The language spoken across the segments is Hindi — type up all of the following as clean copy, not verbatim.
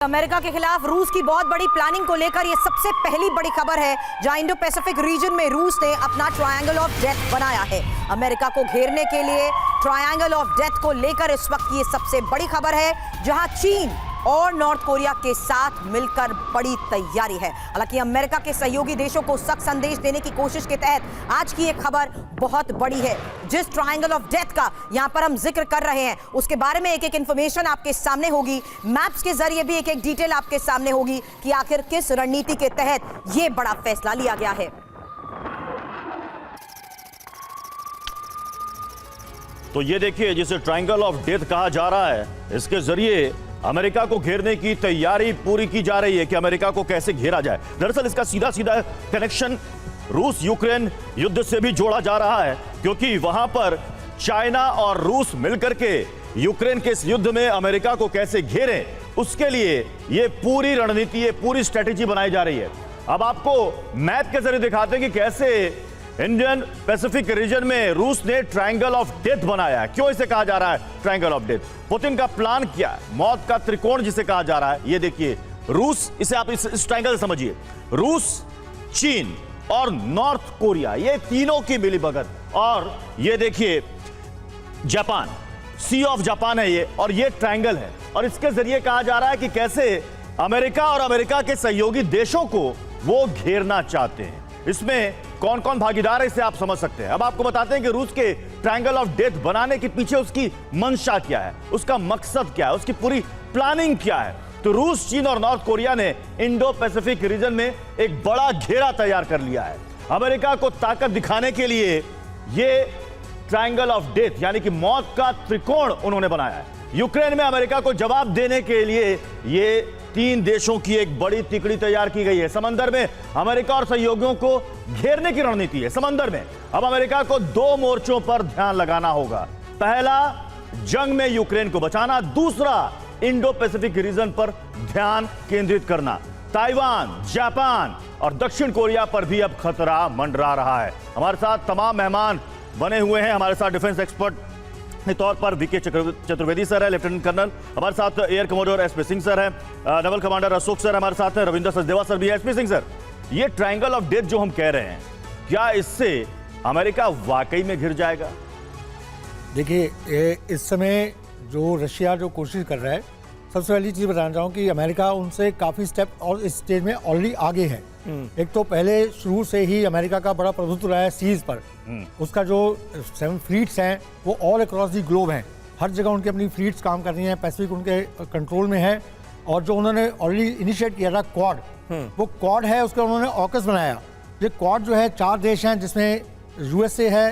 अमेरिका के खिलाफ रूस की बहुत बड़ी प्लानिंग को लेकर यह सबसे पहली बड़ी खबर है, जहां इंडो पैसिफिक रीजन में रूस ने अपना ट्रायंगल ऑफ डेथ बनाया है। अमेरिका को घेरने के लिए ट्रायंगल ऑफ डेथ को लेकर इस वक्त ये सबसे बड़ी खबर है, जहां चीन और नॉर्थ कोरिया के साथ मिलकर बड़ी तैयारी है। हालांकि अमेरिका के सहयोगी देशों को सख्त संदेश देने की कोशिश के तहत आज की एक खबर बहुत बड़ी है। जिस ट्रायंगल ऑफ डेथ का यहां पर हम जिक्र कर रहे हैं, उसके बारे में एक एक इंफॉर्मेशन आपके सामने होगी, मैप्स के जरिए भी एक एक डिटेल आपके सामने होगी कि आखिर किस रणनीति के तहत यह बड़ा फैसला लिया गया है। तो ये देखिए, जिसे ट्रायंगल ऑफ डेथ कहा जा रहा है, इसके जरिए अमेरिका को घेरने की तैयारी पूरी की जा रही है कि अमेरिका को कैसे घेरा जाए। दरअसल इसका सीधा सीधा कनेक्शन रूस यूक्रेन युद्ध से भी जोड़ा जा रहा है, क्योंकि वहां पर चाइना और रूस मिलकर के यूक्रेन के इस युद्ध में अमेरिका को कैसे घेरें, उसके लिए ये पूरी रणनीति, ये पूरी स्ट्रेटेजी बनाई जा रही है। अब आपको मैप के जरिए दिखाते हैं कि कैसे इंडियन पैसिफिक रीजन में रूस ने ट्रायंगल ऑफ डेथ बनाया है। क्यों इसे कहा जा रहा है ट्रायंगल ऑफ डेथ? पुतिन का प्लान क्या है? मौत का त्रिकोण जिसे कहा जा रहा है। ये देखिए, रूस, इसे आप इस ट्रायंगल से समझिए, रूस, चीन और नॉर्थ कोरिया, ये तीनों की मिलीभगत। और ये देखिए जापान, सी ऑफ जापान है ये, और ये ट्रायंगल है। और इसके जरिए कहा जा रहा है कि कैसे अमेरिका और अमेरिका के सहयोगी देशों को वो घेरना चाहते हैं। इसमें कौन कौन भागीदार है, इसे आप समझ सकते हैं। अब आपको बताते हैं कि रूस के ट्रायंगल ऑफ डेथ बनाने के पीछे उसकी मंशा क्या है, उसका मकसद क्या है, उसकी पूरी प्लानिंग क्या है। तो रूस, चीन और नॉर्थ कोरिया ने इंडो पैसिफिक रीजन में एक बड़ा घेरा तैयार कर लिया है। अमेरिका को ताकत दिखाने के लिए ये ट्रायंगल ऑफ डेथ यानी कि मौत का त्रिकोण उन्होंने बनाया है। यूक्रेन में अमेरिका को जवाब देने के लिए ये तीन देशों की एक बड़ी तिकड़ी तैयार की गई है। समंदर में अमेरिका और सहयोगियों को घेरने की रणनीति है। समंदर में अब अमेरिका को दो मोर्चों पर ध्यान लगाना होगा। पहला, जंग में यूक्रेन को बचाना। दूसरा, इंडो पैसिफिक रीजन पर ध्यान केंद्रित करना। ताइवान, जापान और दक्षिण कोरिया पर भी अब खतरा मंडरा रहा है। हमारे साथ तमाम मेहमान बने हुए हैं। हमारे साथ डिफेंस एक्सपर्ट के तौर पर वीके चतुर्वेदी सर है, लेफ्टिनेंट कर्नल। हमारे साथ air commodore SP Singh sir है, नेवल कमांडर अशोक सर हमारे साथ हैं, रविंद्र सचदेवा सर भी है। एसपी सिंह सर, ये ट्रायंगल ऑफ डेथ जो हम कह रहे हैं, क्या इससे अमेरिका वाकई में घिर जाएगा? देखिए, इस समय जो रशिया जो कोशिश कर रहा है, सबसे पहली चीज़ बताना चाहूँ कि अमेरिका उनसे काफ़ी स्टेप और इस स्टेज में ऑलरेडी आगे है। एक तो पहले शुरू से ही अमेरिका का बड़ा प्रभुत्व रहा है सीज पर। उसका जो 7 फ्लीट्स हैं वो ऑल अक्रॉस दी ग्लोब हैं, हर जगह उनकी अपनी फ्लीट्स काम कर रही हैं, पैसिफिक उनके कंट्रोल में है। और जो उन्होंने ऑलरेडी इनिशिएट किया था क्वाड, वो क्वाड है, उसका उन्होंने ऑकस बनाया। ये क्वाड जो है 4 देश हैं, जिसमें USA है,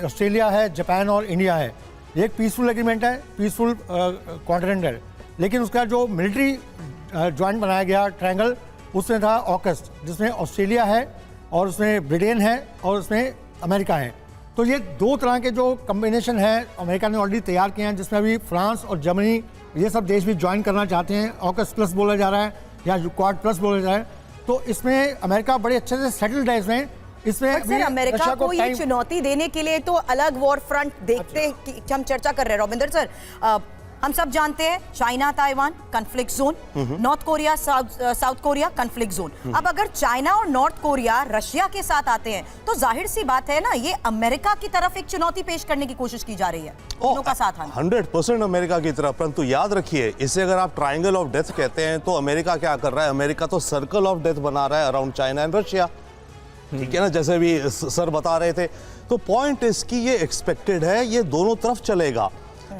ऑस्ट्रेलिया है, जापान और इंडिया है। एक पीसफुल एग्रीमेंट है, पीसफुल कॉन्टिनेंट है। लेकिन उसका जो मिलिट्री ज्वाइंट बनाया गया ट्रायंगल, उसमें था ऑकस, जिसमें ऑस्ट्रेलिया है और उसमें ब्रिटेन है और उसमें अमेरिका है। तो ये 2 तरह के जो कम्बिनेशन है अमेरिका ने ऑलरेडी तैयार किए हैं, जिसमें अभी फ्रांस और जर्मनी ये सब देश भी ज्वाइन करना चाहते हैं। ऑकस प्लस बोला जा रहा है या क्वाड प्लस बोला जा रहा है। तो इसमें अमेरिका बड़े अच्छे से सेटल्ड है। इसमें सर, अमेरिका को ये चुनौती देने के लिए तो अलग वॉर फ्रंट देखते हम चर्चा कर रहे हैं। रविंदर सर, हम सब जानते हैं China Taiwan conflict zone, north Korea south Korea conflict zone. अब अगर चाइना और नॉर्थ कोरिया रशिया के साथ आते हैं तो जाहिर सी बात है ना, ये अमेरिका की तरफ एक चुनौती पेश करने की कोशिश की जा रही है, दोनों का साथ आना। 100% अमेरिका की तरफ। परंतु याद रखिए, इसे अगर आप ट्रायंगल ऑफ डेथ कहते हैं तो अमेरिका क्या कर रहा है? अमेरिका तो सर्कल ऑफ डेथ बना रहा है अराउंड चाइना एंड रशिया। ठीक है ना, जैसे भी सर बता रहे थे। तो पॉइंट इसकी ये एक्सपेक्टेड है, ये दोनों तरफ चलेगा।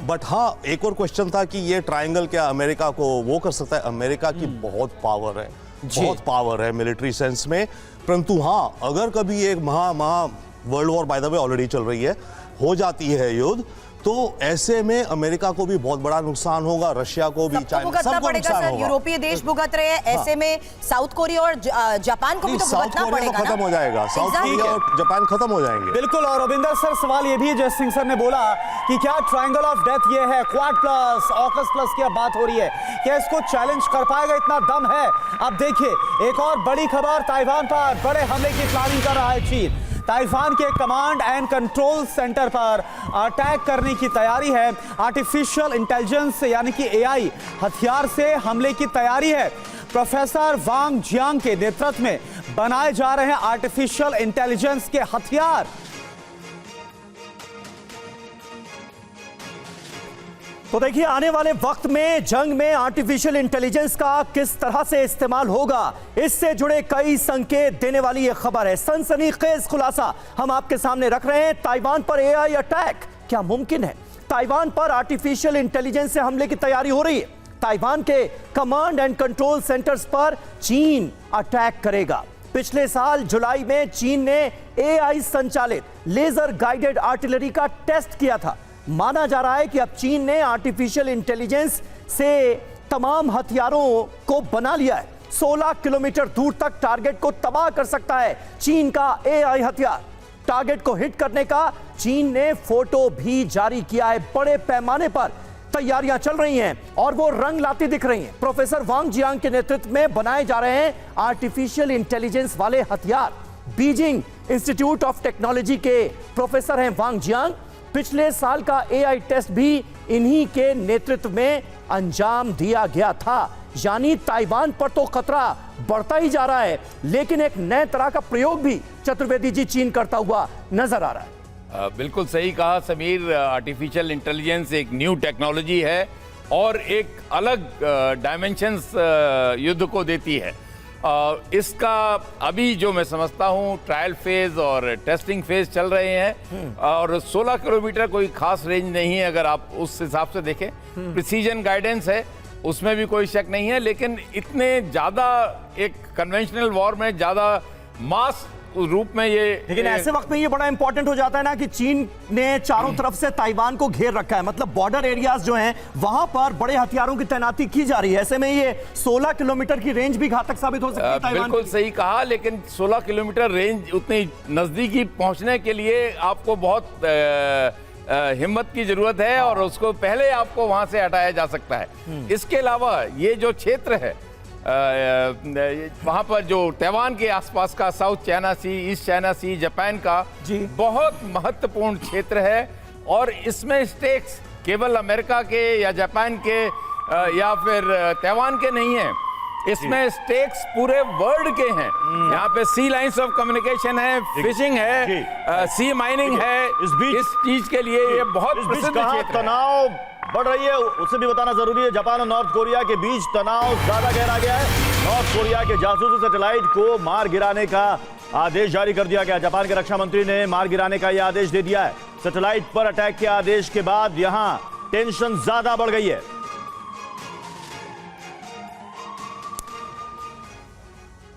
बट हाँ, एक और क्वेश्चन था कि ये ट्रायंगल क्या अमेरिका को वो कर सकता है? अमेरिका की बहुत पावर है, बहुत पावर है मिलिट्री सेंस में। परंतु हाँ, अगर कभी एक world war by the way already चल रही है, हो जाती है युद्ध, तो ऐसे में अमेरिका को भी बहुत बड़ा नुकसान होगा, रशिया को भी, चाइना, सबको नुकसान होगा। यूरोपीय देश भुगत रहे हैं, ऐसे में साउथ कोरिया और जापान को भी तो भुगतना पड़ेगा ना? खत्म हो जाएगा, साउथ कोरिया और जापान खत्म हो जाएंगे। बिल्कुल। और रविंदर सर, सवाल ये भी है, जैसे सिंह सर ने बोला कि क्या ट्रायंगल ऑफ डेथ ये है, क्वाड प्लस ऑकस प्लस की बात हो रही है, क्या इसको चैलेंज कर पाएगा? इतना दम है? अब देखिए, एक और बड़ी खबर, ताइवान पर बड़े हमले की प्लानिंग कर रहा है चीन। ताइवान के कमांड एंड कंट्रोल सेंटर पर अटैक करने की तैयारी है। आर्टिफिशियल इंटेलिजेंस यानी कि एआई हथियार से हमले की तैयारी है। प्रोफेसर वांग जियांग के नेतृत्व में बनाए जा रहे हैं आर्टिफिशियल इंटेलिजेंस के हथियार। तो देखिए, आने वाले वक्त में जंग में आर्टिफिशियल इंटेलिजेंस का किस तरह से इस्तेमाल होगा, इससे जुड़े कई संकेत देने वाली यह खबर है। सनसनीखेज खुलासा हम आपके सामने रख रहे हैं। ताइवान पर एआई अटैक क्या मुमकिन है? ताइवान पर आर्टिफिशियल इंटेलिजेंस से हमले की तैयारी हो रही है। ताइवान के कमांड एंड कंट्रोल सेंटर्स पर चीन अटैक करेगा। पिछले साल जुलाई में चीन ने एआई संचालित लेजर गाइडेड आर्टिलरी का टेस्ट किया था। माना जा रहा है कि अब चीन ने आर्टिफिशियल इंटेलिजेंस से तमाम हथियारों को बना लिया है। 16 किलोमीटर दूर तक टारगेट को तबाह कर सकता है चीन का एआई हथियार। टारगेट को हिट करने का चीन ने फोटो भी जारी किया है। बड़े पैमाने पर तैयारियां चल रही हैं और वो रंग लाती दिख रही हैं। प्रोफेसर वांग जियांग के नेतृत्व में बनाए जा रहे हैं आर्टिफिशियल इंटेलिजेंस वाले हथियार। बीजिंग इंस्टीट्यूट ऑफ टेक्नोलॉजी के प्रोफेसर हैं वांग जियांग। पिछले साल का एआई टेस्ट भी इन्हीं के नेतृत्व में अंजाम दिया गया था। यानी ताइवान पर तो खतरा बढ़ता ही जा रहा है, लेकिन एक नए तरह का प्रयोग भी चतुर्वेदी जी चीन करता हुआ नजर आ रहा है। बिल्कुल सही कहा समीर। आर्टिफिशियल इंटेलिजेंस एक न्यू टेक्नोलॉजी है और एक अलग डायमेंशंस युद्ध को देती है। इसका अभी जो मैं समझता हूँ ट्रायल फेज और टेस्टिंग फेज चल रहे हैं और 16 किलोमीटर कोई खास रेंज नहीं है अगर आप उस हिसाब से देखें। प्रिसीजन गाइडेंस है, उसमें भी कोई शक नहीं है, लेकिन इतने ज़्यादा एक कन्वेंशनल वॉर में ज़्यादा मास रूप में ये, लेकिन ऐसे वक्त में ये बड़ा इंपॉर्टेंट हो जाता है ना कि चीन ने चारों तरफ से ताइवान को घेर रखा है। मतलब बॉर्डर एरियाज जो हैं वहां पर बड़े हथियारों की तैनाती की जा रही है। ऐसे में ये 16 किलोमीटर की रेंज भी घातक साबित हो सकती है ताइवान। बिल्कुल सही कहा, लेकिन 16 किलोमीटर रेंज उतनी नजदीकी पहुंचने के लिए आपको बहुत हिम्मत की जरूरत है और उसको पहले आपको वहां से हटाया जा सकता है। इसके अलावा ये जो क्षेत्र है वहां पर जो ताइवान के आसपास का साउथ चाइना सी, ईस्ट चाइना सी, जापान का बहुत महत्वपूर्ण क्षेत्र है और इसमें स्टेक्स केवल अमेरिका के या जापान के या फिर ताइवान के नहीं है। इसमें स्टेक्स पूरे वर्ल्ड के हैं। यहाँ पे सी लाइंस ऑफ कम्युनिकेशन है, फिशिंग है, सी माइनिंग है। इस चीज के लिए ये बहुत प्रसिद्ध क्षेत्र है। तनाव बढ़ रही है, उसे भी बताना जरूरी है। जापान और नॉर्थ कोरिया के बीच तनाव ज्यादा गहरा गया है। नॉर्थ कोरिया के जासूसी सैटेलाइट को मार गिराने का आदेश जारी कर दिया गया। जापान के रक्षा मंत्री ने मार गिराने का यह आदेश दे दिया है। सैटेलाइट पर अटैक के आदेश के बाद यहां टेंशन ज्यादा बढ़ गई है।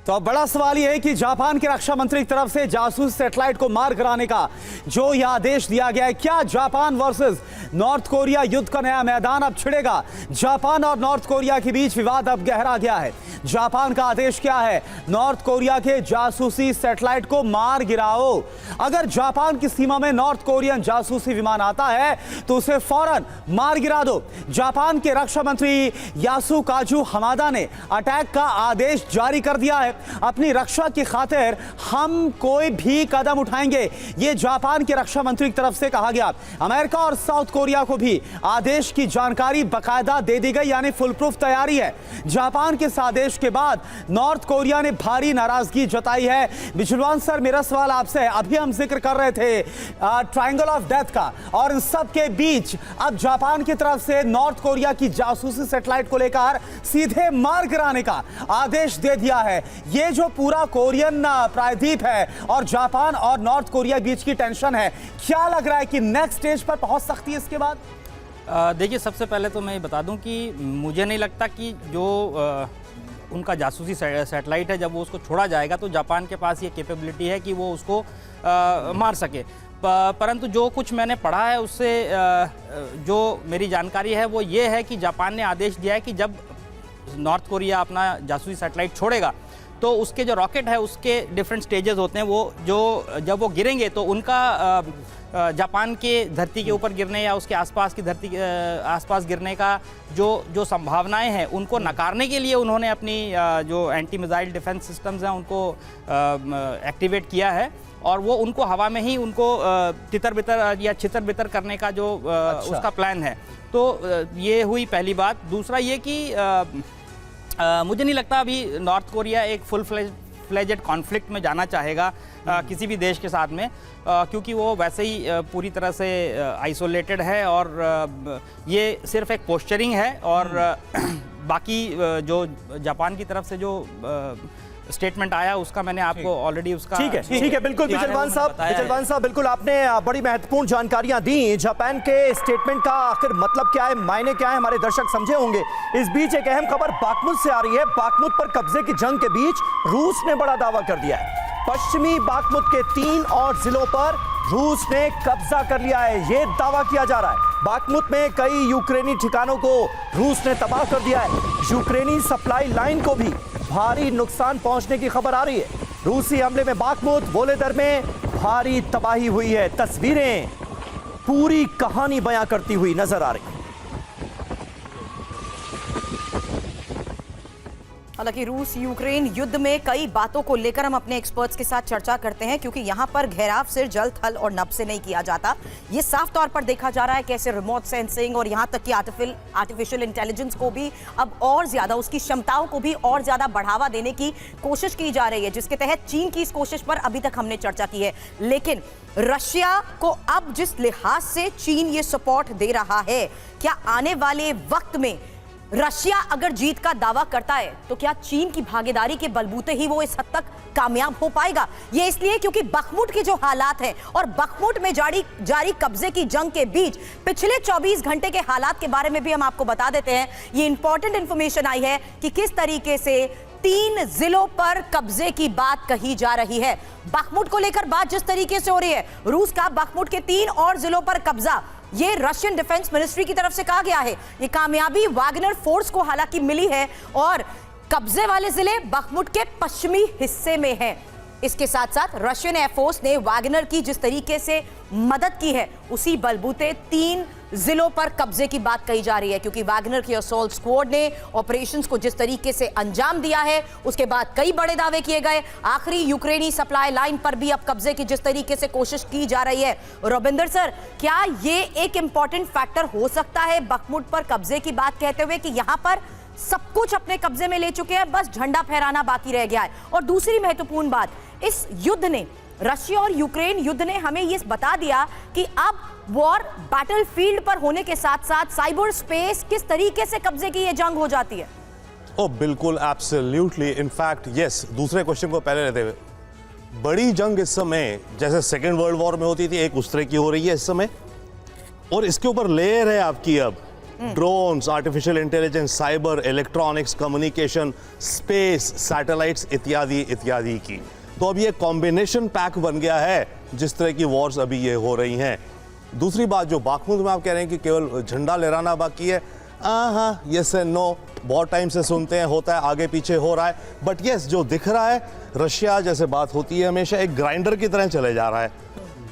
तो अब बड़ा सवाल यह है कि जापान के रक्षा मंत्री की तरफ से जासूस सैटेलाइट को मार गिराने का जो यह आदेश दिया गया है, क्या जापान वर्सेस नॉर्थ कोरिया युद्ध का नया मैदान अब छिड़ेगा? जापान और नॉर्थ कोरिया के बीच विवाद अब गहरा गया है। जापान का आदेश क्या है? नॉर्थ कोरिया के जासूसी सैटेलाइट को मार गिराओ। अगर जापान की सीमा में नॉर्थ कोरियन जासूसी विमान आता है तो उसे फौरन मार गिरा दो। जापान के रक्षा मंत्री यासुकाजु हमादा ने अटैक का आदेश जारी कर दिया है। अपनी रक्षा की खातिर हम कोई भी कदम उठाएंगे, यह जापान के रक्षा मंत्री की तरफ से कहा गया। अमेरिका और साउथ कोरिया को भी आदेश की जानकारी बकायदा दे दी गई, यानी फुल प्रूफ तैयारी है। जापान के इस आदेश के बाद नॉर्थ कोरिया ने भारी नाराजगी जताई है। बिजलवान सर, मेरा सवाल आपसे है, अभी हम जिक्र कर रहे थे ट्रायंगल ऑफ डेथ का, और इन सब के बीच अब जापान की तरफ से नॉर्थ कोरिया की जासूसी सैटेलाइट को लेकर सीधे मार गिराने का आदेश दे दिया है। ये जो पूरा कोरियन प्रायद्वीप है और जापान और नॉर्थ कोरिया बीच की टेंशन है, क्या लग रहा है कि नेक्स्ट स्टेज पर पहुंच सकती है इसके बाद? देखिए, सबसे पहले तो मैं ये बता दूं कि मुझे नहीं लगता कि जो उनका जासूसी सैटेलाइट है, जब वो उसको छोड़ा जाएगा तो जापान के पास ये कैपेबिलिटी है कि वो उसको मार सके। परंतु जो कुछ मैंने पढ़ा है उससे जो मेरी जानकारी है वो ये है कि जापान ने आदेश दिया है कि जब नॉर्थ कोरिया अपना जासूसी सैटेलाइट छोड़ेगा तो उसके जो रॉकेट है उसके डिफरेंट स्टेजेस होते हैं, वो जो जब वो गिरेंगे तो उनका जापान के धरती के ऊपर गिरने या उसके आसपास की धरती के आसपास गिरने का जो संभावनाएं हैं उनको नकारने के लिए उन्होंने अपनी जो एंटी मिसाइल डिफेंस सिस्टम्स हैं उनको एक्टिवेट किया है। और वो उनको हवा में ही उनको तितर बितर या छितर बितर करने का जो उसका प्लान है। तो ये हुई पहली बात। दूसरा ये कि मुझे नहीं लगता अभी नॉर्थ कोरिया एक फुल फ्लेजेड कॉन्फ्लिक्ट में जाना चाहेगा किसी भी देश के साथ में, क्योंकि वो वैसे ही पूरी तरह से आइसोलेटेड है और ये सिर्फ एक पोस्चरिंग है। और बाकी जो जापान की तरफ से जो स्टेटमेंट आया उसका मैंने आपको ऑलरेडी उसका ठीक है बिल्कुल बिजलवान साहब बिल्कुल आपने बड़ी महत्वपूर्ण जानकारियां दी। जापान के स्टेटमेंट का आखिर मतलब क्या है, मायने क्या है, हमारे दर्शक समझे होंगे। इस बीच एक अहम खबर बाखमुत से आ रही है। बाखमुत पर कब्जे की जंग के बीच रूस ने बड़ा दावा कर दिया है। पश्चिमी बाखमुत के 3 और जिलों पर रूस ने कब्जा कर लिया है, ये दावा किया जा रहा है। बाखमुत में कई यूक्रेनी ठिकानों को रूस ने तबाह कर दिया है। यूक्रेनी सप्लाई लाइन को भी भारी नुकसान पहुंचने की खबर आ रही है। रूसी हमले में बाखमुत वोलोदर में भारी तबाही हुई है। तस्वीरें पूरी कहानी बयां करती हुई नजर आ रही है। हालांकि रूस यूक्रेन युद्ध में कई बातों को लेकर हम अपने एक्सपर्ट्स के साथ चर्चा करते हैं, क्योंकि यहां पर घेराव सिर्फ जल, थल और नभ से नहीं किया जाता। ये साफ तौर पर देखा जा रहा है कैसे रिमोट सेंसिंग और यहां तक कि आर्टिफिशियल इंटेलिजेंस को भी अब और ज्यादा, उसकी क्षमताओं को भी और ज्यादा बढ़ावा देने की कोशिश की जा रही है, जिसके तहत चीन की इस कोशिश पर अभी तक हमने चर्चा की है। लेकिन रशिया को अब जिस लिहाज से चीन ये सपोर्ट दे रहा है, क्या आने वाले वक्त में रशिया अगर जीत का दावा करता है तो क्या चीन की भागीदारी के बलबूते ही वो इस हद तक कामयाब हो पाएगा? ये इसलिए क्योंकि बखमुत के जो हालात हैं और बखमुत में जारी कब्जे की जंग के बीच पिछले 24 घंटे के हालात के बारे में भी हम आपको बता देते हैं। ये इंपॉर्टेंट इंफॉर्मेशन आई है कि किस तरीके से 3 जिलों पर कब्जे की बात कही जा रही है। बखमुत को लेकर बात जिस तरीके से हो रही है, रूस का बखमुत के 3 और जिलों पर कब्जा, ये रशियन डिफेंस मिनिस्ट्री की तरफ से कहा गया है। ये कामयाबी वागनर फोर्स को हालांकि मिली है और कब्जे वाले जिले बखमुत के पश्चिमी हिस्से में हैं। इसके साथ साथ रशियन एयरफोर्स ने वागनर की जिस तरीके से मदद की है, उसी बलबूते 3 जिलों पर कब्जे की बात कही जा रही है, क्योंकि वागनर की असॉल्ट स्क्वाड ने ऑपरेशंस को जिस तरीके से अंजाम दिया है, उसके बाद कई बड़े दावे किए गए। आखिरी यूक्रेनी सप्लाई लाइन पर भी अब कब्जे की जिस तरीके से कोशिश की जा रही है। रविंदर सर, क्या ये एक इंपॉर्टेंट फैक्टर हो सकता है बखमुत पर कब्जे की बात कहते हुए कि यहां पर सब कुछ अपने कब्जे में ले चुके हैं, बस झंडा फहराना बाकी रह गया है? और दूसरी महत्वपूर्ण बात, इस युद्ध ने, रशिया और यूक्रेन युद्ध ने हमें ये बता दिया कि अब वॉर बैटलफील्ड पर होने के साथ साथ साइबर स्पेस किस तरीके से कब्जे की ये जंग हो जाती है। ओ बिल्कुल, एब्सोल्युटली, इनफैक्ट यस। दूसरे क्वेश्चन को पहले लेते हुए, बड़ी जंग इस समय जैसे सेकेंड वर्ल्ड वॉर में होती थी, एक उस तरह की हो रही है इस समय, और इसके ऊपर लेयर है आपकी अब drones, artificial intelligence, cyber, electronics, communication, space, satellites इत्यादि इत्यादि की। तो अब ये कॉम्बिनेशन पैक बन गया है जिस तरह की वॉर्स अभी ये हो रही हैं। दूसरी बात, जो बाखमुत में आप कह रहे हैं कि केवल झंडा लहराना बाकी है, हाँ, यस एंड नो, बहुत टाइम से सुनते हैं, होता है, आगे पीछे हो रहा है, बट यस, जो दिख रहा है, रशिया जैसे बात होती है हमेशा एक ग्राइंडर की तरह चले जा रहा है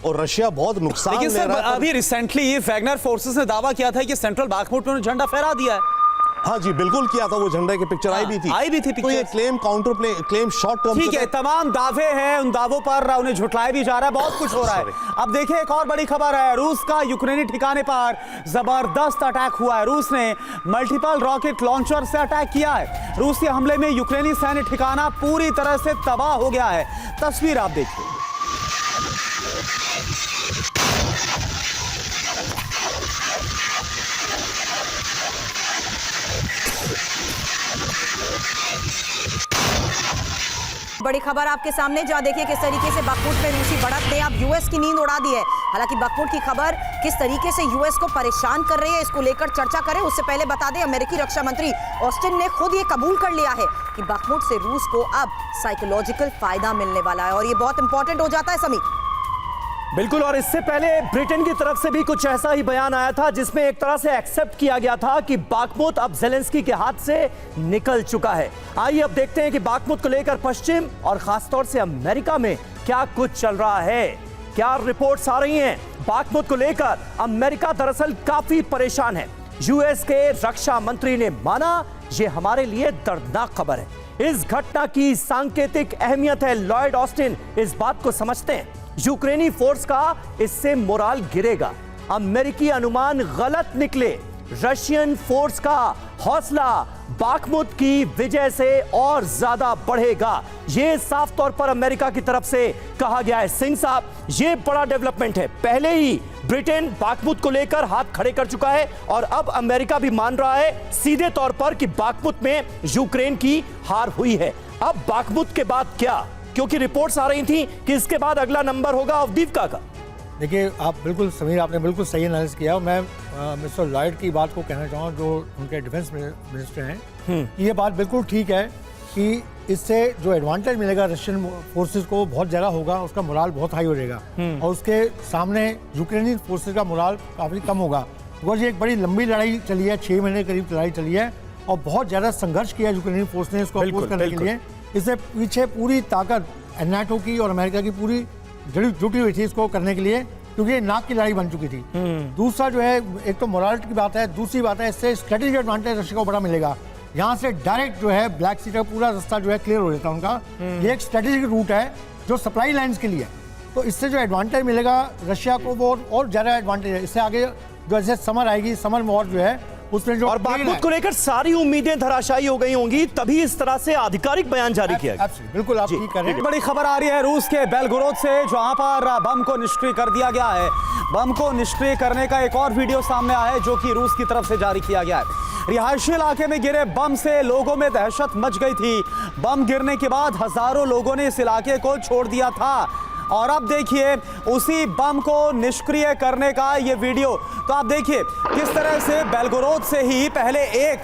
और रशिया बहुत नुकसान ले रहा है। अभी रिसेंटली वैगनर फोर्सेस ने दावा किया था कि सेंट्रल बाखमुत में झंडा फहरा दिया है। हाँ जी, बिल्कुल किया था, वो झंडे की पिक्चर आई भी थी। तो ये claim counter claim short term, ठीक है, तमाम दावे हैं, उन दावों पर उन्हें झुठलाया भी जा रहा है, बहुत कुछ हो रहा है। अब देखिए एक और बड़ी खबर है, रूस का यूक्रेनी ठिकाने पर जबरदस्त अटैक हुआ है। रूस ने मल्टीपल रॉकेट लॉन्चर से अटैक किया है। रूस के हमले में यूक्रेनी सैन्य ठिकाना पूरी तरह से तबाह हो गया है। तस्वीर आप देखिए। बड़ी खबर आपके सामने, जहां देखिए किस तरीके से बखमुत में रूसी बढ़त ने अब यूएस की नींद उड़ा दी है। हालांकि बखमुत की खबर किस तरीके से यूएस को परेशान कर रही है, इसको लेकर चर्चा करें उससे पहले बता दें, अमेरिकी रक्षा मंत्री ऑस्टिन ने खुद ये कबूल कर लिया है कि बखमुत से रूस को अब साइकोलॉजिकल फायदा मिलने वाला है, और ये बहुत इंपॉर्टेंट हो जाता है समीर। बिल्कुल, और इससे पहले ब्रिटेन की तरफ से भी कुछ ऐसा ही बयान आया था, जिसमें एक तरह से एक्सेप्ट किया गया था कि बाखमुत अब ज़ेलेंस्की के हाथ से निकल चुका है। आइए अब देखते हैं कि बाखमुत को लेकर पश्चिम और खासतौर से अमेरिका में क्या कुछ चल रहा है, क्या रिपोर्ट्स आ रही हैं। बाखमुत को लेकर अमेरिका दरअसल काफी परेशान है। यूएस के रक्षा मंत्री ने माना, यह हमारे लिए दर्दनाक खबर है। इस घटना की सांकेतिक अहमियत है। लॉयड ऑस्टिन इस बात को समझते हैं, यूक्रेनी फोर्स का इससे मोराल गिरेगा। अमेरिकी अनुमान गलत निकले, रशियन फोर्स का हौसला बाखमुत की विजय से और ज्यादा बढ़ेगा। यह साफ तौर पर अमेरिका की तरफ से कहा गया है। सिंह साहब, यह बड़ा डेवलपमेंट है। पहले ही ब्रिटेन बाखमुत को लेकर हाथ खड़े कर चुका है और अब अमेरिका भी मान रहा है सीधे तौर पर कि बाखमुत में यूक्रेन की हार हुई है। अब बाखमुत के बाद क्या? क्योंकि रिपोर्ट्स आ रही थी कि इसके बाद अगला नंबर होगा अवदीव्का का। देखिए, आप बिल्कुल समीर, आपने बिल्कुल सही एनालिसिस किया। मैं मिस्टर लॉयड की बात को कहना चाहूँ, जो उनके डिफेंस मिनिस्टर हैं, ये बात बिल्कुल ठीक है कि इससे जो एडवांटेज मिलेगा रशियन फोर्सेस को बहुत ज़्यादा होगा, उसका मोराल बहुत हाई हो जाएगा और उसके सामने यूक्रेनी फोर्सेस का मोराल काफ़ी कम होगा। बिकॉज ये एक बड़ी लंबी लड़ाई चली है, 6 महीने करीब लड़ाई चली है और बहुत ज़्यादा संघर्ष किया यूक्रेनी फोर्स ने इसको अपोज करने के लिए। इससे पीछे पूरी ताकत नाटो की और अमेरिका की पूरी जुटी हुई थी इसको करने के लिए, क्योंकि ये नाक की लड़ाई बन चुकी थी। दूसरा जो है, एक तो मोरालिटी की बात है, दूसरी बात है इससे स्ट्रेटेजिक एडवांटेज रशिया को बड़ा मिलेगा। यहाँ से डायरेक्ट जो है ब्लैक सी का पूरा रास्ता जो है क्लियर हो जाता है उनका। ये एक स्ट्रेटेजिक रूट है जो सप्लाई लाइन्स के लिए, तो इससे जो एडवांटेज मिलेगा रशिया को वो और ज़्यादा एडवांटेज है। इससे आगे जो ऐसे समर आएगी, समर वॉर जो है उसमें जो और बाखमुत को लेकर सारी उम्मीदें धराशायी हो गई होंगी, तभी इस तरह से आधिकारिक बयान जारी किया गया। बिल्कुल आप ठीक कर रहे हैं। बड़ी खबर आ रही है रूस के बेलगोरोद से, जहां पर बम को निष्क्रिय कर दिया गया है। बम को निष्क्रिय करने का एक और वीडियो सामने आया है जो कि रूस की तरफ से जारी किया गया है। रिहायशी इलाके में गिरे बम से लोगों में दहशत मच गई थी। बम गिरने के बाद हजारों लोगों ने इस इलाके को छोड़ दिया था और अब देखिए उसी बम को निष्क्रिय करने का ये वीडियो। तो आप देखिए किस तरह से बेलगोरोद से ही पहले एक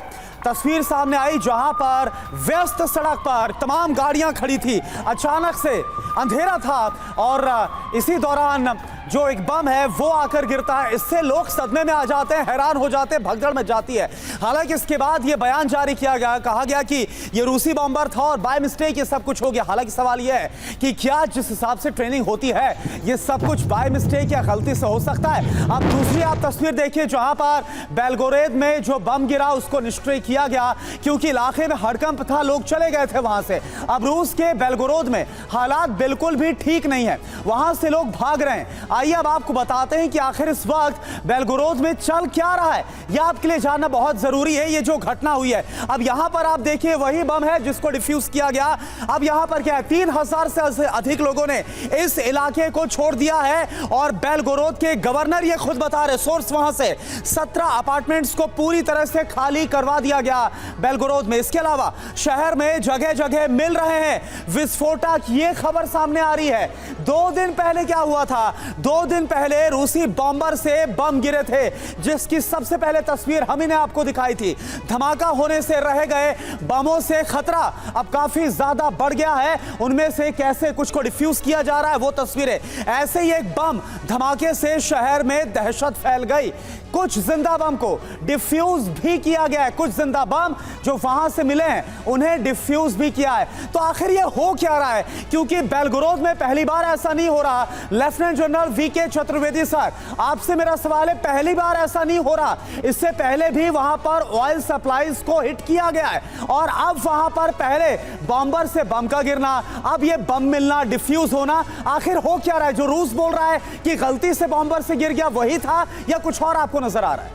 तस्वीर सामने आई जहां पर व्यस्त सड़क पर तमाम गाड़ियां खड़ी थी, अचानक से अंधेरा था और इसी दौरान जो एक बम है वो आकर गिरता है। इससे लोग सदमे में आ जाते हैं, हैरान हो जाते हैं, भगदड़ मच जाती है। हालांकि इसके बाद ये बयान जारी किया गया, कहा गया कि ये रूसी बॉम्बर था और बाय मिस्टेक ये सब कुछ हो गया। हालांकि सवाल ये है कि क्या जिस हिसाब से ट्रेनिंग होती है ये सब कुछ बाय मिस्टेक या गलती से हो सकता है। अब दूसरी आप तस्वीर देखिए जहां पर बेलगोरोद में जो बम गिरा उसको निष्क्रिय किया गया क्योंकि इलाके में हड़कंप था, लोग चले गए थे वहां से। अब रूस के बेलगोरोद में हालात बिल्कुल भी ठीक नहीं है, वहां से लोग भाग रहे हैं। आइए अब आपको बताते हैं कि आखिर इस वक्त बेलगोरोद में चल क्या रहा है, यह आपके लिए जानना बहुत जरूरी है। ये जो घटना हुई है, अब यहां पर आप देखिए वही बम है जिसको डिफ्यूज किया गया। अब यहां पर क्या है, 3000 से अधिक लोगों ने इस इलाके को छोड़ दिया है और बेलगोरोद के गवर्नर ये खुद बता रहे, सोर्स वहां से 17 अपार्टमेंट्स को पूरी तरह से खाली करवा दिया गया बेलगोरोद में। इसके अलावा शहर में जगह जगह मिल रहे हैं विस्फोटक, ये खबर सामने आ रही है। 2 दिन पहले क्या हुआ था, 2 दिन पहले रूसी बॉम्बर से बम गिरे थे जिसकी सबसे पहले तस्वीर हम ही ने आपको दिखाई थी। धमाका होने से रह गए बमों से खतरा अब काफी ज्यादा बढ़ गया है, उनमें से कैसे कुछ को डिफ्यूज किया जा रहा है वो तस्वीरें। ऐसे ही एक बम धमाके से शहर में दहशत फैल गई, कुछ जिंदा बम को डिफ्यूज भी किया गया है, कुछ जिंदा बम जो वहां से मिले हैं उन्हें डिफ्यूज भी किया है। तो आखिर ये हो क्या रहा है, क्योंकि बेलगोरोद में पहली बार ऐसा नहीं हो रहा। Lieutenant general VK Chaturvedi sir, आपसे मेरा सवाल है, पहली बार ऐसा नहीं हो रहा, इससे पहले भी वहां पर ऑयल सप्लाईज को हिट किया गया है और अब वहां पर पहले बॉम्बर से बम का गिरना, अब ये बम मिलना, डिफ्यूज होना, आखिर हो क्या रहा है? जो रूस बोल रहा है कि गलती से बॉम्बर से गिर गया वही था या कुछ और आपको नजर आ रहा है?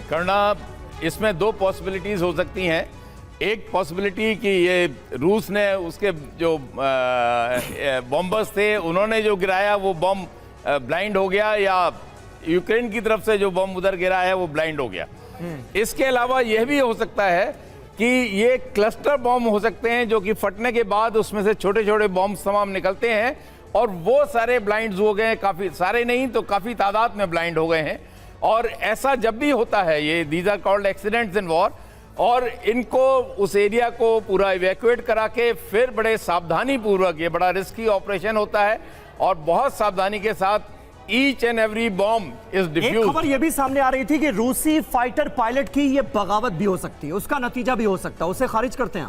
करना इसमें 2 पॉसिबिलिटीज हो सकती हैं। एक पॉसिबिलिटी कि ये रूस ने उसके जो बॉम्बर्स थे उन्होंने जो गिराया वो बम ब्लाइंड हो गया, या यूक्रेन की तरफ से जो बम उधर गिरा है वो ब्लाइंड हो गया। इसके अलावा यह भी हो सकता है कि ये क्लस्टर बॉम्ब हो सकते हैं जो कि फटने के बाद उसमें से छोटे छोटे बॉम्ब तमाम निकलते हैं और वो सारे ब्लाइंड हो गए, काफी सारे नहीं तो काफी तादाद में ब्लाइंड हो गए हैं। और ऐसा जब भी होता है, ये these are called accidents in war, और इनको उस एरिया को पूरा इवैक्यूएट करा के फिर बड़े सावधानी पूर्वक, ये बड़ा रिस्की ऑपरेशन होता है और बहुत सावधानी के साथ each and every bomb is diffused. एक खबर यह भी सामने आ रही थी कि रूसी फाइटर पायलट की ये बगावत भी हो सकती है, उसका नतीजा भी हो सकता है, उसे खारिज करते हैं?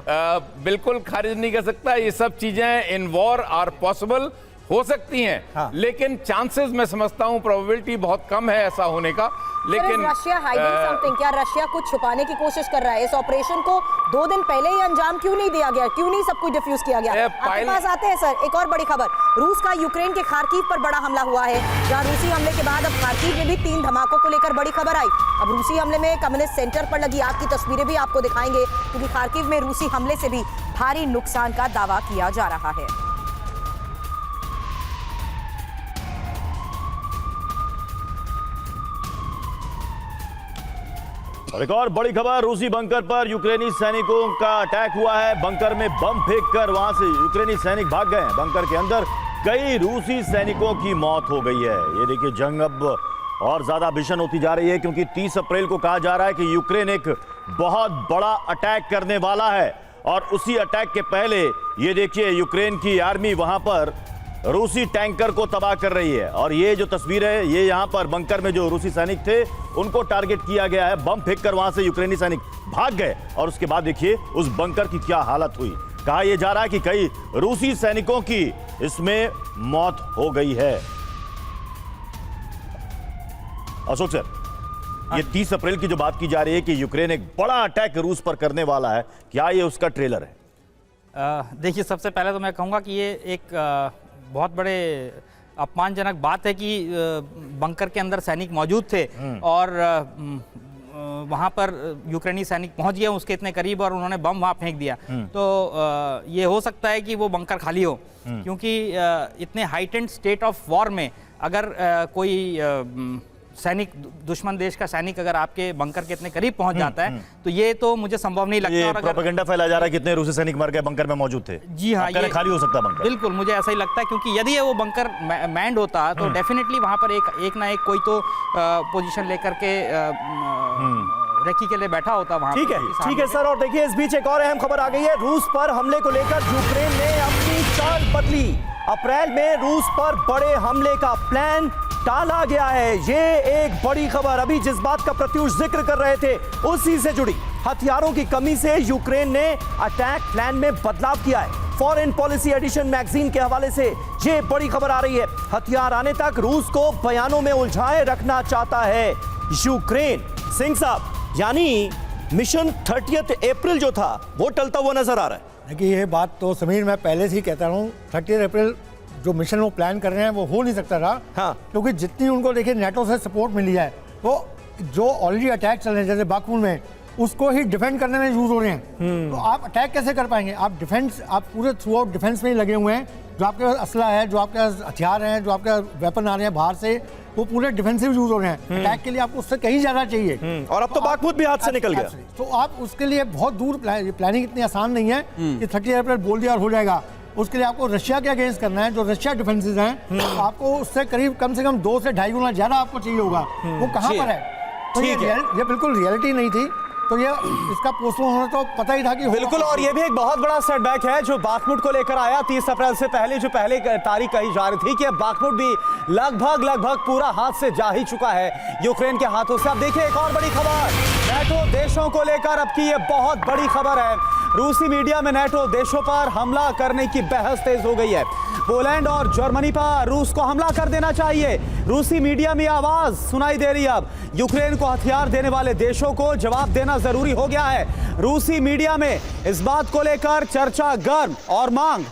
बिल्कुल खारिज नहीं कर सकता। ये सब चीजें इन वॉर आर पॉसिबल, हो सकती हैं, हाँ। लेकिन चांसेस मैं समझता हूं, प्रोबेबिलिटी बहुत कम है ऐसा होने का। लेकिन रशिया हाइडिंग समथिंग, क्या रशिया कुछ छुपाने की कोशिश कर रहा है? इस ऑपरेशन को 2 दिन पहले ही अंजाम क्यों नहीं दिया गया? क्यों नहीं सब कुछ डिफ्यूज किया गया? आपके पास आते हैं सर, एक और बड़ी खबर, रूस का यूक्रेन के खार्किव पर बड़ा हमला हुआ है, जहां रूसी हमले के बाद अब खार्किव में भी 3 धमाकों को लेकर बड़ी खबर आई। अब रूसी हमले में कम्युनिस्ट सेंटर पर लगी आग की तस्वीरें भी आपको दिखाएंगे, क्योंकि खार्किव में रूसी हमले से भी भारी नुकसान का दावा किया जा रहा है। और एक और बड़ी खबर, रूसी बंकर पर यूक्रेनी सैनिकों का अटैक हुआ है। बंकर में बम फेंककर वहां से यूक्रेनी सैनिक भाग गए हैं। बंकर के अंदर कई रूसी सैनिकों की मौत हो गई है। ये देखिए, जंग अब और ज्यादा भीषण होती जा रही है, क्योंकि 30 अप्रैल को कहा जा रहा है कि यूक्रेन एक बहुत बड़ा अटैक करने वाला है। और उसी अटैक के पहले ये देखिए, यूक्रेन की आर्मी वहां पर रूसी टैंकर को तबाह कर रही है। और ये जो तस्वीर है, ये यहां पर बंकर में जो रूसी सैनिक थे उनको टारगेट किया गया है। बम फेंककर वहां से यूक्रेनी सैनिक भाग गए। और उसके बाद देखिए उस बंकर की क्या हालत हुई। कहा यह जा रहा है कि कई रूसी सैनिकों की इसमें मौत हो गई है। अशोक सर, ये 30 अप्रैल की जो बात की जा रही है कि यूक्रेन एक बड़ा अटैक रूस पर करने वाला है, क्या ये उसका ट्रेलर है? देखिए, सबसे पहले तो मैं कहूँगा कि ये एक बहुत बड़े अपमानजनक बात है कि बंकर के अंदर सैनिक मौजूद थे और वहाँ पर यूक्रेनी सैनिक पहुँच गए उसके इतने करीब और उन्होंने बम वहाँ फेंक दिया। तो ये हो सकता है कि वो बंकर खाली हो, क्योंकि इतने हाइटेंड स्टेट ऑफ वॉर में अगर कोई सैनिक, दुश्मन देश का सैनिक अगर आपके बंकर के इतने करीब पहुंच जाता है, तो ये तो मुझे संभव नहीं लगता। ये और प्रोपेगेंडा फैलाया जा रहा है कितने रूसी सैनिक मर गए, बंकर में मौजूद थे। जी हाँ, ये खाली हो सकता है बंकर। बिल्कुल, मुझे ऐसा ही लगता है, क्योंकि यदि वो बंकर मैंड होता तो डेफिनेटली वहां पर एक ना एक कोई तो पोजीशन लेकर के रेकी के लिए बैठा होता वहां। ठीक है सर। और देखिए, इस बीच एक और अहम खबर आ गई है। रूस पर हमले को लेकर यूक्रेन ने अपनी चाल बदली। अप्रैल में रूस पर बड़े हमले का प्लान टाला गया है। ये एक बड़ी खबर। अभी जिस बात का प्रत्युष जिक्र कर रहे थे उसी से जुड़ी, हथियारों की कमी से यूक्रेन ने अटैक प्लान में बदलाव किया है। फॉरेन पॉलिसी एडिशन मैगजीन के हवाले से ये बड़ी खबर आ रही है। हथियार आने तक रूस को बयानों में उलझाए रखना चाहता है यूक्रेन। सिंह साहब, यानी मिशन 30 अप्रैल जो था वो टलता हुआ नजर आ रहा है। देखिए, ये बात तो समीर मैं पहले से ही कहता हूँ, 30 अप्रैल जो मिशन वो प्लान कर रहे हैं वो हो नहीं सकता था। हाँ। क्योंकि जितनी उनको देखिए नेटो से सपोर्ट मिली है, तो जो ऑलरेडी अटैक चल रहे हैं जैसे बाखमुन में, उसको ही डिफेंड करने में यूज हो रहे हैं। तो आप अटैक कैसे कर पाएंगे? आप डिफेंस, आप पूरे थ्रू आउट डिफेंस में ही लगे हुए हैं। जो आपके पास असला है, जो आपके पास हथियार हैं, जो आपके वेपन आ रहे हैं बाहर से, वो पूरे डिफेंसिव यूज हो रहे हैं। अटैक के लिए आपको उससे कहीं ज्यादा चाहिए। और अब तो बाखमुन भी हाथ से निकल गया। तो आप उसके लिए बहुत दूर प्लानिंग इतनी आसान नहीं है कि 30 अप्रैल बोल दिया और हो जाएगा। उसके लिए आपको रशिया के अगेंस्ट करना है, जो रशिया डिफेंसेस हैं, आपको उससे करीब कम से कम 2 से 2.5 गुना ज्यादा आपको चाहिए होगा। वो कहाँ पर है? तो ये बिल्कुल रियलिटी नहीं थी। तो ये इसका पोस्टपोन होना तो पता ही था कि बिल्कुल। और ये भी एक बहुत बड़ा सेटबैक है जो बाखमुट को लेकर आया 30 अप्रैल से पहले, जो पहले तारीख कही जा रही थी कि अब बाखमुट भी लगभग पूरा हाथ से जा ही चुका है यूक्रेन के हाथों से। अब देखिए, एक और बड़ी खबर नेटो देशों को लेकर अब की ये बहुत बड़ी खबर है। रूसी मीडिया में नेटो देशों पर हमला करने की बहस तेज हो गई है। पोलैंड और जर्मनी पर रूस को हमला कर देना चाहिए। रूसी मीडिया में आवाज सुनाई दे रही है। अब यूक्रेन को हथियार देने वाले देशों को जवाब देना जरूरी हो गया है। रूसी मीडिया में इस बात को लेकर चर्चा गर्म और मांग।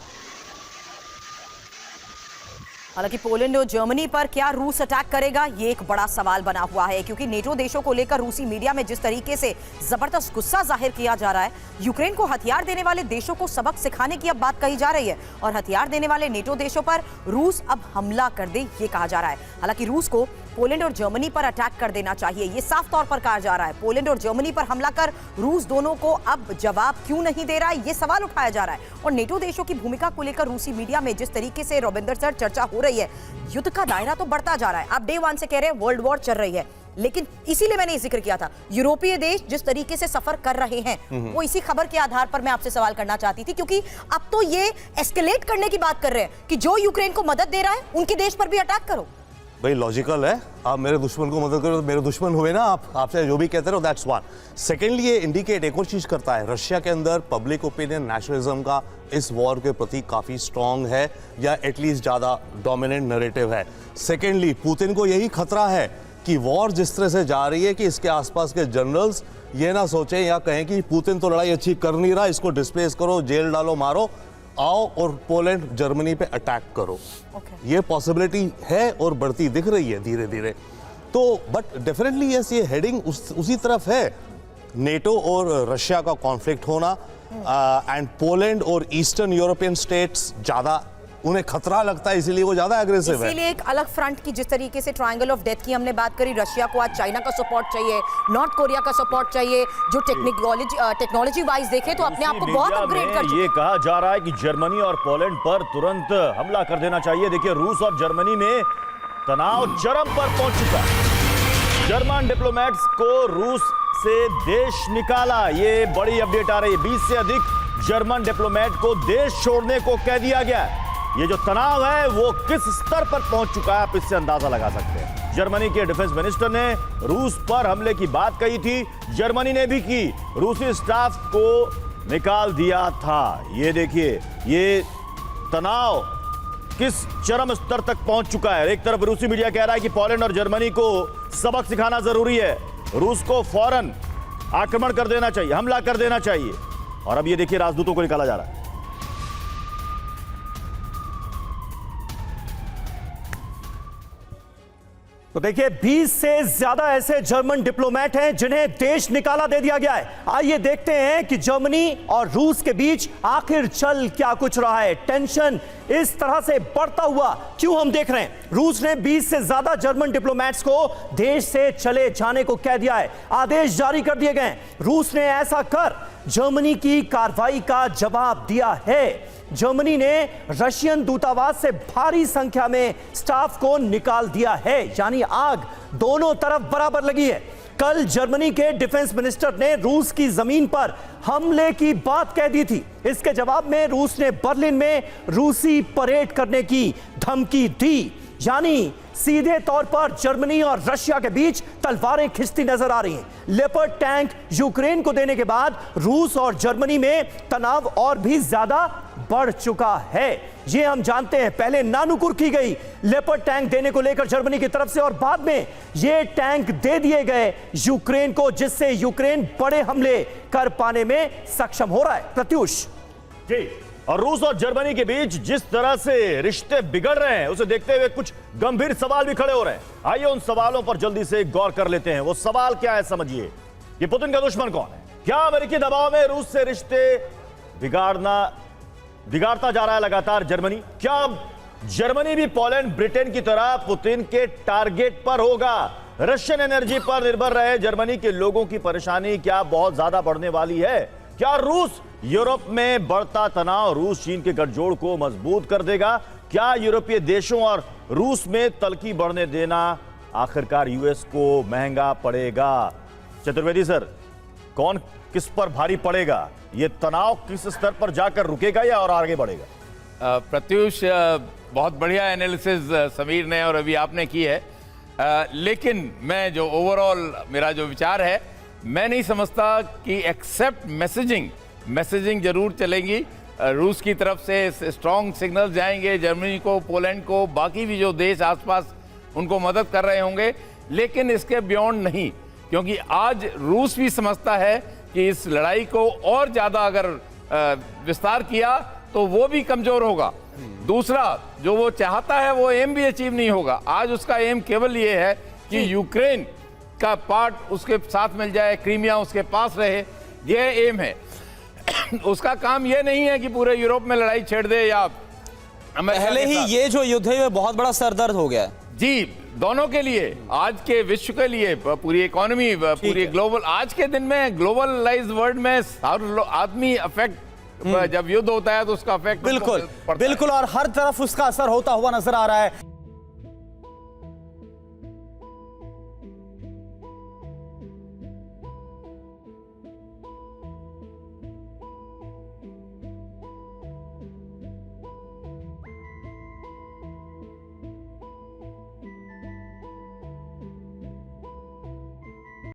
हालांकि पोलैंड और जर्मनी पर क्या रूस अटैक करेगा, ये एक बड़ा सवाल बना हुआ है, क्योंकि नेटो देशों को लेकर रूसी मीडिया में जिस तरीके से जबरदस्त गुस्सा जाहिर किया जा रहा है, यूक्रेन को हथियार देने वाले देशों को सबक सिखाने की अब बात कही जा रही है और हथियार देने वाले नेटो देशों पर रूस अब हमला कर दे, ये कहा जा रहा है। हालांकि रूस को पोलैंड और जर्मनी पर अटैक कर देना चाहिए, ये साफ तौर पर कहा जा रहा है। पोलैंड और जर्मनी पर हमला कर रूस दोनों को अब जवाब क्यों नहीं दे रहा है, ये सवाल उठाया जा रहा है। और नेटो देशों की भूमिका को लेकर रूसी मीडिया में जिस तरीके से रविंदर सर चर्चा हो रही है, युद्ध का दायरा तो बढ़ता जा रहा है। आप डे 1 से कह रहे हैं वर्ल्ड वॉर चल रही है, लेकिन इसीलिए मैंने जिक्र किया था यूरोपीय देश जिस तरीके से सफर कर रहे हैं, वो इसी खबर के आधार पर मैं आपसे सवाल करना चाहती थी, क्योंकि अब तो ये एस्केलेट करने की बात कर रहे हैं कि जो यूक्रेन को मदद दे रहा है उनके देश पर भी अटैक करो। भाई लॉजिकल है, आप मेरे दुश्मन को मदद करो तो मेरे दुश्मन हुए ना आप, आपसे जो भी कहते रहो, दैट्स वन। सेकेंडली ये इंडिकेट एक और चीज करता है, रशिया के अंदर पब्लिक ओपिनियन नेशनलिज्म का इस वॉर के प्रति काफी स्ट्रांग है, या एटलीस्ट ज्यादा डोमिनेंट नैरेटिव है। सेकेंडली पुतिन को यही खतरा है कि वॉर जिस तरह से जा रही है कि इसके आसपास के जनरल्स ये ना सोचें या कहें कि पुतिन तो लड़ाई अच्छी कर नहीं रहा, इसको डिस्प्लेस करो, जेल डालो, मारो, आओ और पोलैंड जर्मनी पे अटैक करो। ये पॉसिबिलिटी है और बढ़ती दिख रही है धीरे धीरे। तो बट डेफिनेटली यस, ये हेडिंग उसी तरफ है, नेटो और रशिया का कॉन्फ्लिक्ट होना, एंड पोलैंड और ईस्टर्न यूरोपियन स्टेट्स ज्यादा उन्हें खतरा लगता है, इसीलिए वो ज्यादा एग्रेसिव है। इसीलिए एक अलग फ्रंट की, जिस तरीके से ट्रायंगल ऑफ डेथ की हमने बात करी, रशिया को आज चाइना का सपोर्ट चाहिए, नॉर्थ कोरिया का सपोर्ट चाहिए, जो टेक्नोलॉजी वाइज देखे तो अपने आप को बहुत अपग्रेड कर चुके। ये कहा जा रहा है कि जर्मनी और पोलैंड पर तुरंत हमला कर देना चाहिए। देखिए रूस और जर्मनी में तनाव चरम पर पहुंच चुका है। जर्मन डिप्लोमेट्स को रूस से देश निकाला, ये बड़ी अपडेट आ रही है। 20 से अधिक जर्मन डिप्लोमेट को देश छोड़ने को कह दिया गया है। ये जो तनाव है वो किस स्तर पर पहुंच चुका है, आप इससे अंदाजा लगा सकते हैं। जर्मनी के डिफेंस मिनिस्टर ने रूस पर हमले की बात कही थी, जर्मनी ने भी की, रूसी स्टाफ को निकाल दिया था। ये देखिए ये तनाव किस चरम स्तर तक पहुंच चुका है। एक तरफ रूसी मीडिया कह रहा है कि पोलैंड और जर्मनी को सबक सिखाना जरूरी है, रूस को फौरन आक्रमण कर देना चाहिए, हमला कर देना चाहिए। और अब ये देखिए राजदूतों को निकाला जा रहा है। तो देखिए 20 से ज्यादा ऐसे जर्मन डिप्लोमेट हैं जिन्हें देश निकाला दे दिया गया है। आइए देखते हैं कि जर्मनी और रूस के बीच आखिर चल क्या कुछ रहा है। टेंशन इस तरह से बढ़ता हुआ क्यों हम देख रहे हैं। रूस ने 20 से ज्यादा जर्मन डिप्लोमेट्स को देश से चले जाने को कह दिया है, आदेश जारी कर दिए गए। रूस ने ऐसा कर जर्मनी की कार्रवाई का जवाब दिया है। जर्मनी ने रशियन दूतावास से भारी संख्या में स्टाफ को निकाल दिया है, यानी आग दोनों तरफ बराबर लगी है। कल जर्मनी के डिफेंस मिनिस्टर ने रूस की जमीन पर हमले की बात कह दी थी। इसके जवाब में रूस ने बर्लिन में रूसी परेड करने की धमकी दी, यानी सीधे तौर पर जर्मनी और रशिया के बीच तलवारें खिंचती नजर आ रही हैं। लेपर्ड टैंक यूक्रेन को देने के बाद रूस और जर्मनी में तनाव और भी ज्यादा बढ़ चुका है। ये हम जानते हैं, पहले नानुकुर की गई लेपर्ड टैंक देने को लेकर जर्मनी की तरफ से, और बाद में ये टैंक दे दिए गए यूक्रेन को, जिससे यूक्रेन बड़े हमले कर पाने में सक्षम हो रहा है। प्रत्युष जी, और रूस और जर्मनी के बीच जिस तरह से रिश्ते बिगड़ रहे हैं उसे देखते हुए कुछ गंभीर सवाल भी खड़े हो रहे हैं। आइए उन सवालों पर जल्दी से गौर कर लेते हैं। वो सवाल क्या है समझिए, कि पुतिन का दुश्मन कौन है? क्या अमेरिकी दबाव में रूस से रिश्ते बिगाड़ता जा रहा है लगातार जर्मनी? क्या अब जर्मनी भी पोलैंड ब्रिटेन की तरह पुतिन के टारगेट पर होगा? रशियन एनर्जी पर निर्भर रहे जर्मनी के लोगों की परेशानी क्या बहुत ज्यादा बढ़ने वाली है? क्या रूस यूरोप में बढ़ता तनाव रूस चीन के गठजोड़ को मजबूत कर देगा? क्या यूरोपीय देशों और रूस में तलखी बढ़ने देना आखिरकार यूएस को महंगा पड़ेगा? चतुर्वेदी सर, कौन किस पर भारी पड़ेगा? ये तनाव किस स्तर पर जाकर रुकेगा या और आगे बढ़ेगा? प्रत्युष, बहुत बढ़िया एनालिसिस समीर ने और अभी आपने की है, लेकिन मैं जो ओवरऑल मेरा जो विचार है, मैं नहीं समझता कि एक्सेप्ट मैसेजिंग जरूर चलेंगी। रूस की तरफ से स्ट्रॉन्ग सिग्नल जाएंगे जर्मनी को, पोलैंड को, बाकी भी जो देश आसपास उनको मदद कर रहे होंगे, लेकिन इसके बियॉन्ड नहीं, क्योंकि आज रूस भी समझता है कि इस लड़ाई को और ज़्यादा अगर विस्तार किया तो वो भी कमज़ोर होगा। दूसरा, जो वो चाहता है वो एम भी अचीव नहीं होगा। आज उसका एम केवल ये है कि यूक्रेन का पार्ट उसके साथ मिल जाए, क्रीमिया उसके पास रहे, ये एम है। उसका काम ये नहीं है कि पूरे यूरोप में लड़ाई छेड़ दे या पहले ही ये जो युद्ध है बहुत बड़ा सरदर्द हो गया है जी, दोनों के लिए, आज के विश्व के लिए, पूरी इकोनॉमी, पूरी ग्लोबल, आज के दिन में ग्लोबलाइज्ड वर्ल्ड में हर आदमी अफेक्ट, जब युद्ध होता है तो उसका अफेक्ट बिल्कुल, और हर तरफ उसका असर होता हुआ नजर आ रहा है।